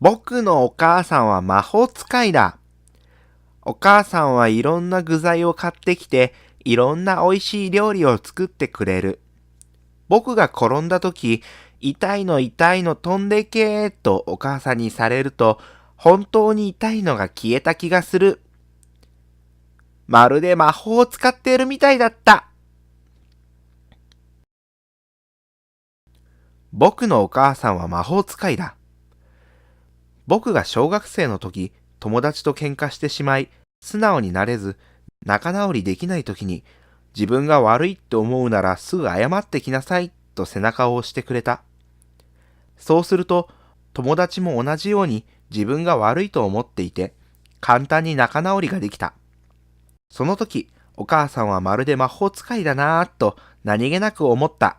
僕のお母さんは魔法使いだ。お母さんはいろんな具材を買ってきて、いろんな美味しい料理を作ってくれる。僕が転んだ時、痛いの痛いの飛んでけーとお母さんにされると、本当に痛いのが消えた気がする。まるで魔法を使っているみたいだった。僕のお母さんは魔法使いだ。僕が小学生の時、友達と喧嘩してしまい、素直になれず、仲直りできない時に、自分が悪いって思うならすぐ謝ってきなさいと背中を押してくれた。そうすると、友達も同じように自分が悪いと思っていて、簡単に仲直りができた。その時、お母さんはまるで魔法使いだなぁと何気なく思った。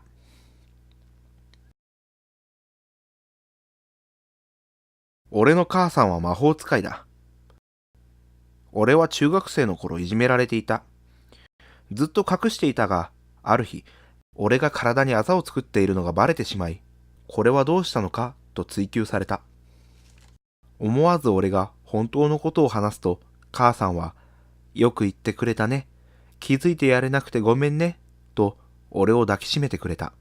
俺の母さんは魔法使いだ。俺は中学生の頃いじめられていた。ずっと隠していたが、ある日、俺が体にあざを作っているのがバレてしまい、これはどうしたのかと追及された。思わず俺が本当のことを話すと、母さんは、よく言ってくれたね。気づいてやれなくてごめんね。と、俺を抱きしめてくれた。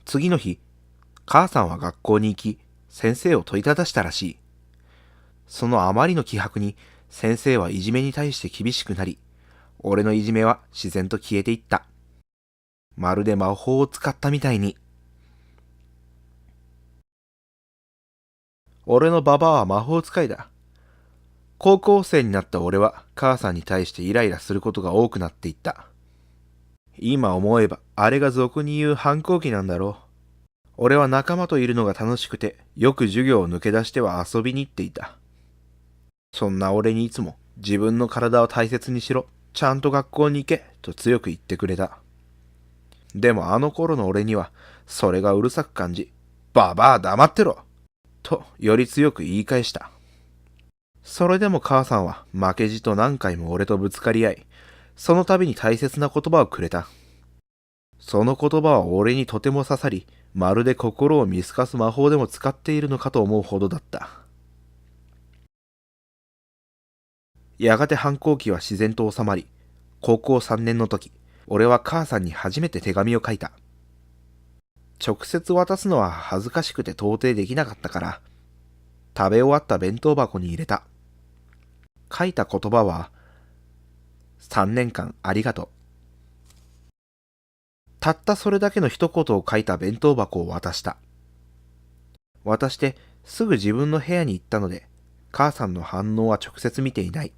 次の日、母さんは学校に行き、先生を問いただしたらしい。そのあまりの気迫に、先生はいじめに対して厳しくなり、俺のいじめは自然と消えていった。まるで魔法を使ったみたいに。俺のババアは魔法使いだ。高校生になった俺は母さんに対してイライラすることが多くなっていった。今思えばあれが俗に言う反抗期なんだろう。俺は仲間といるのが楽しくて、よく授業を抜け出しては遊びに行っていた。そんな俺にいつも自分の体を大切にしろ、ちゃんと学校に行けと強く言ってくれた。でもあの頃の俺にはそれがうるさく感じ、ババア黙ってろとより強く言い返した。それでも母さんは負けじと何回も俺とぶつかり合い、その度に大切な言葉をくれた。その言葉は俺にとても刺さり、まるで心を見透かす魔法でも使っているのかと思うほどだった。やがて反抗期は自然と収まり、高校3年の時、俺は母さんに初めて手紙を書いた。直接渡すのは恥ずかしくて到底できなかったから、食べ終わった弁当箱に入れた。書いた言葉は、3年間ありがとう。たったそれだけの一言を書いた弁当箱を渡した。渡してすぐ自分の部屋に行ったので、母さんの反応は直接見ていない。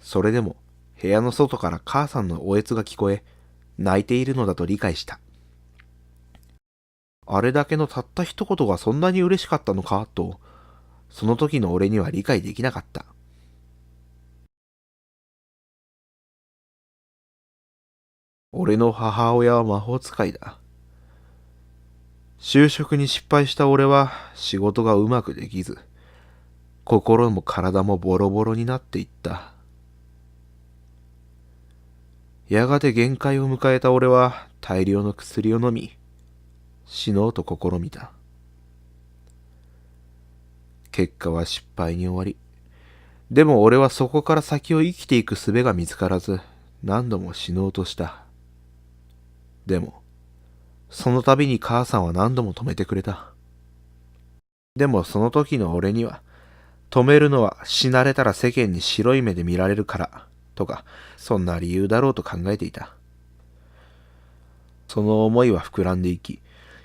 それでも部屋の外から母さんのおえつが聞こえ、泣いているのだと理解した。あれだけのたった一言がそんなに嬉しかったのかと、その時の俺には理解できなかった。俺の母親は魔法使いだ。就職に失敗した俺は仕事がうまくできず、心も体もボロボロになっていった。やがて限界を迎えた俺は大量の薬を飲み、死のうと試みた。結果は失敗に終わり、でも俺はそこから先を生きていく術が見つからず、何度も死のうとした。でも、その度に母さんは何度も止めてくれた。でもその時の俺には、止めるのは死なれたら世間に白い目で見られるから、とか、そんな理由だろうと考えていた。その思いは膨らんでいき、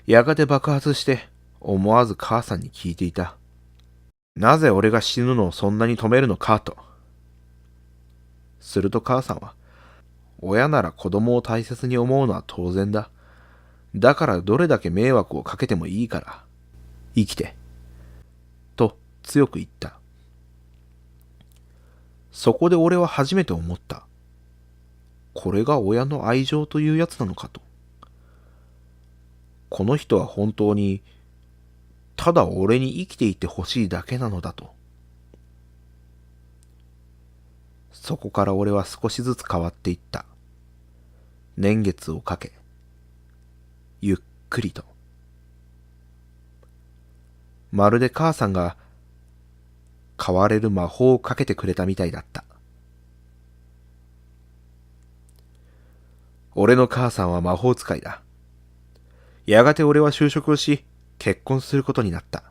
やがて爆発して思わず母さんに聞いていた。なぜ俺が死ぬのをそんなに止めるのかと。すると母さんは、親なら子供を大切に思うのは当然だ。だからどれだけ迷惑をかけてもいいから、生きて。と強く言った。そこで俺は初めて思った。これが親の愛情というやつなのかと。この人は本当に、ただ俺に生きていてほしいだけなのだと。そこから俺は少しずつ変わっていった。年月をかけ、ゆっくりと。まるで母さんが変われる魔法をかけてくれたみたいだった。俺の母さんは魔法使いだ。やがて俺は就職をし、結婚することになった。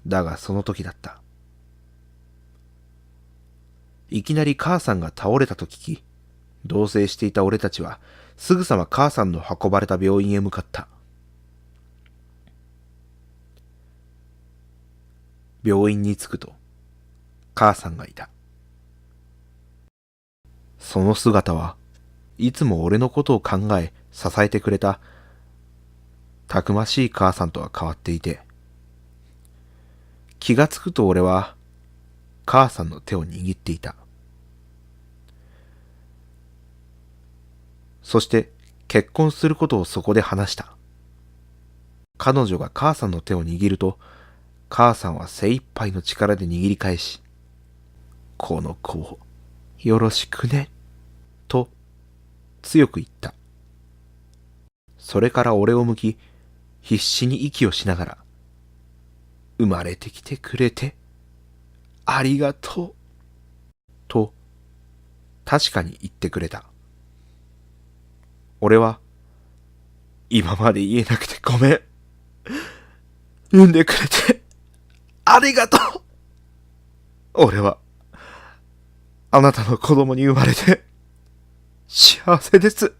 だがその時だった。いきなり母さんが倒れたと聞き、同棲していた俺たちはすぐさま母さんの運ばれた病院へ向かった。病院に着くと母さんがいた。その姿はいつも俺のことを考え支えてくれたたくましい母さんとは変わっていて、気がつくと俺は母さんの手を握っていた。そして結婚することをそこで話した。彼女が母さんの手を握ると、母さんは精一杯の力で握り返し、この子をよろしくね、と強く言った。それから俺を向き、必死に息をしながら、生まれてきてくれて、ありがとう、と確かに言ってくれた。俺は、今まで言えなくてごめん。産んでくれて、ありがとう。俺は、あなたの子供に生まれて、幸せです。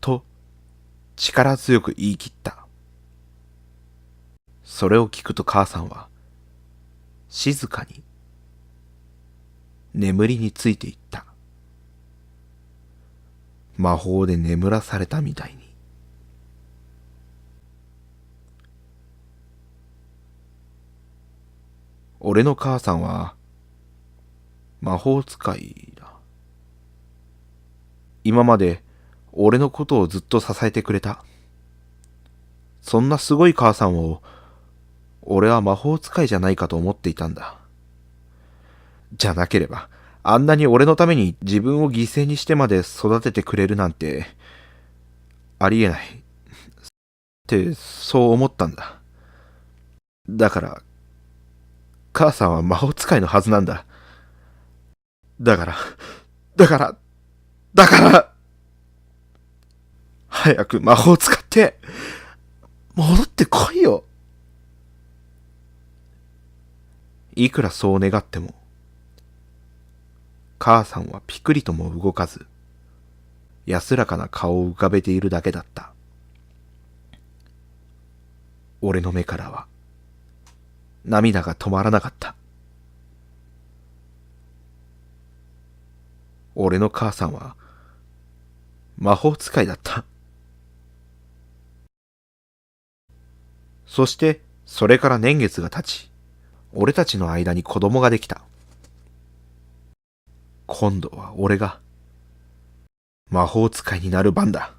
と、力強く言い切った。それを聞くと母さんは、静かに、眠りについていった。魔法で眠らされたみたいに。俺の母さんは、魔法使いだ。今まで俺のことをずっと支えてくれた。そんなすごい母さんを、俺は魔法使いじゃないかと思っていたんだ。じゃなければ、あんなに俺のために自分を犠牲にしてまで育ててくれるなんて、ありえない。って、そう思ったんだ。だから、母さんは魔法使いのはずなんだ。だから、だから、だから、早く魔法を使って、戻ってこいよ。いくらそう願っても、母さんはピクリとも動かず、安らかな顔を浮かべているだけだった。俺の目からは、涙が止まらなかった。俺の母さんは、魔法使いだった。そして、それから年月が経ち、俺たちの間に子供ができた。今度は俺が、魔法使いになる番だ。